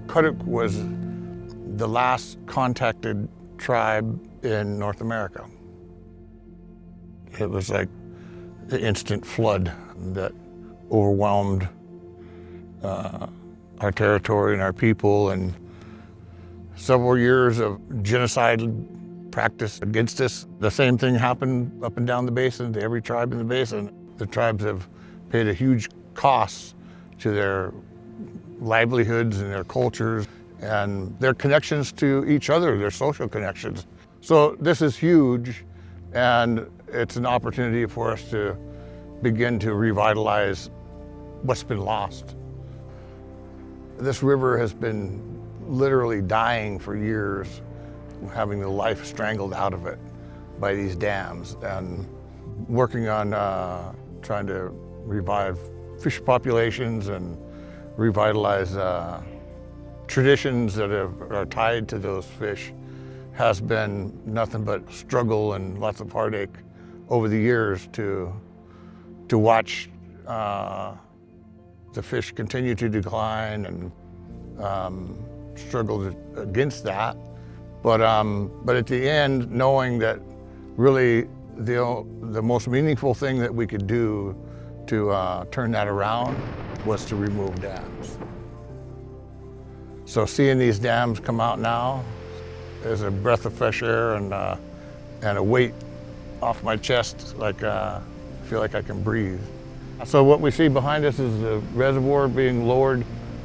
Kuduk was the last contacted tribe in North America. It was like the instant flood that overwhelmed our territory and our people, and several years of genocide practice against us. The same thing happened up and down the basin to every tribe in the basin. The tribes have paid a huge cost to their livelihoods and their cultures and their connections to each other, their social connections. So this is huge, and it's an opportunity for us to begin to revitalize what's been lost. This river has been literally dying for years, having the life strangled out of it by these dams, and working on trying to revive fish populations and revitalize traditions that are tied to those fish has been nothing but struggle and lots of heartache over the years to watch the fish continue to decline and struggle against that. But at the end, knowing that really the most meaningful thing that we could do to turn that around was to remove dams. So seeing these dams come out now is a breath of fresh air and a weight off my chest, like I feel like I can breathe. So what we see behind us is the reservoir being lowered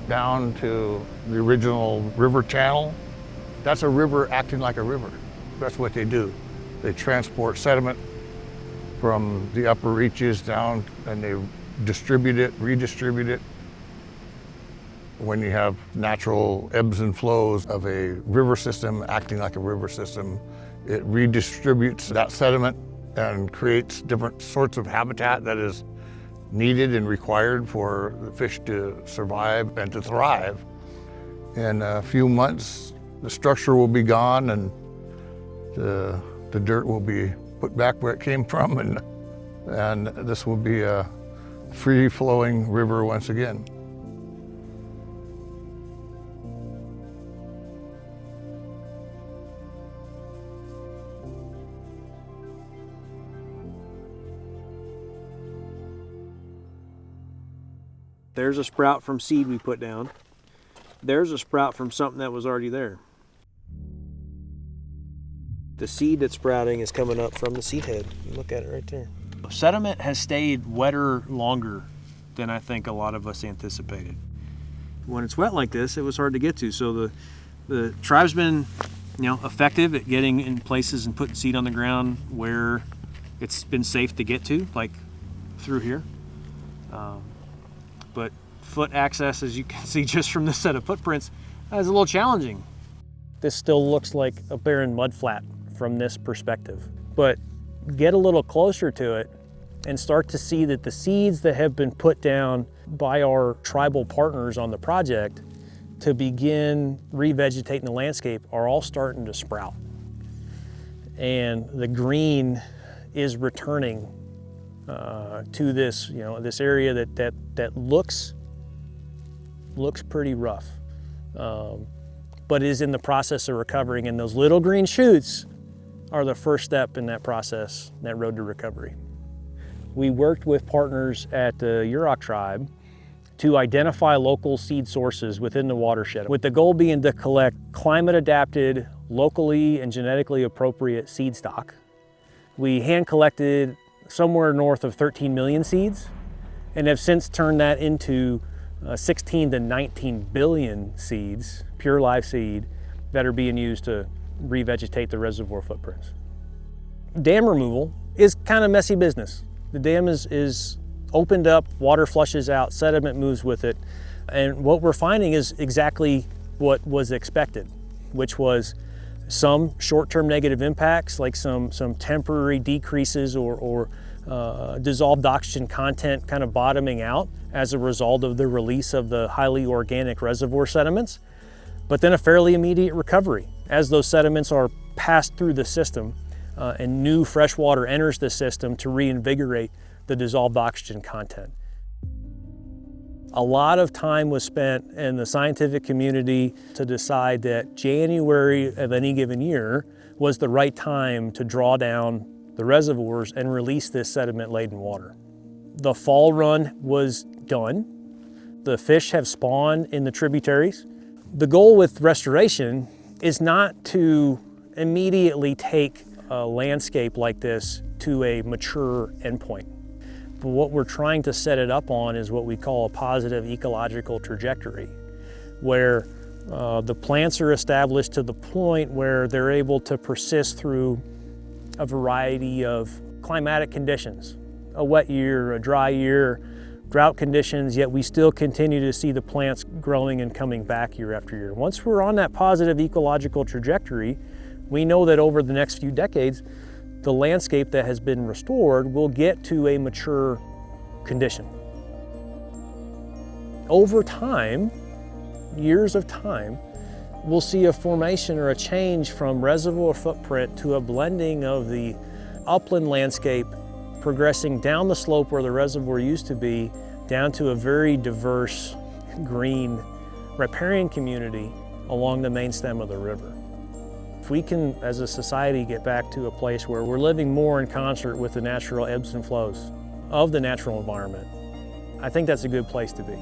down to the original river channel. That's a river acting like a river. That's what they do. They transport sediment from the upper reaches down, and they distribute it, redistribute it. When you have natural ebbs and flows of a river system acting like a river system, it redistributes that sediment and creates different sorts of habitat that is needed and required for the fish to survive and to thrive. In a few months, the structure will be gone and the dirt will be put back where it came from, and this will be a free-flowing river once again. There's a sprout from seed we put down. There's a sprout from something that was already there. The seed that's sprouting is coming up from the seed head. You look at it right there. Sediment has stayed wetter longer than I think a lot of us anticipated. When it's wet like this, it was hard to get to. So the tribe's been, effective at getting in places and putting seed on the ground where it's been safe to get to, like through here. But foot access, as you can see just from this set of footprints, is a little challenging. This still looks like a barren mudflat from this perspective. But get a little closer to it and start to see that the seeds that have been put down by our tribal partners on the project to begin revegetating the landscape are all starting to sprout. And the green is returning to this, this area that looks pretty rough, but is in the process of recovering. And those little green shoots are the first step in that process, that road to recovery. We worked with partners at the Yurok tribe to identify local seed sources within the watershed, with the goal being to collect climate-adapted, locally and genetically appropriate seed stock. We hand collected somewhere north of 13 million seeds and have since turned that into 16 to 19 billion seeds, pure live seed, that are being used to revegetate the reservoir footprints. Dam removal is kind of messy business. The dam is opened up, water flushes out, sediment moves with it, and what we're finding is exactly what was expected, which was some short-term negative impacts, like some temporary decreases or dissolved oxygen content kind of bottoming out as a result of the release of the highly organic reservoir sediments, but then a fairly immediate recovery as those sediments are passed through the system and new fresh water enters the system to reinvigorate the dissolved oxygen content. A lot of time was spent in the scientific community to decide that January of any given year was the right time to draw down the reservoirs and release this sediment-laden water. The fall run was done. The fish have spawned in the tributaries. The goal with restoration is not to immediately take a landscape like this to a mature endpoint. But what we're trying to set it up on is what we call a positive ecological trajectory, where the plants are established to the point where they're able to persist through a variety of climatic conditions, a wet year, a dry year, drought conditions, yet we still continue to see the plants growing and coming back year after year. Once we're on that positive ecological trajectory, we know that over the next few decades, the landscape that has been restored will get to a mature condition. Over time, years of time, we'll see a formation or a change from reservoir footprint to a blending of the upland landscape progressing down the slope where the reservoir used to be, down to a very diverse green riparian community along the main stem of the river. If we can, as a society, get back to a place where we're living more in concert with the natural ebbs and flows of the natural environment, I think that's a good place to be.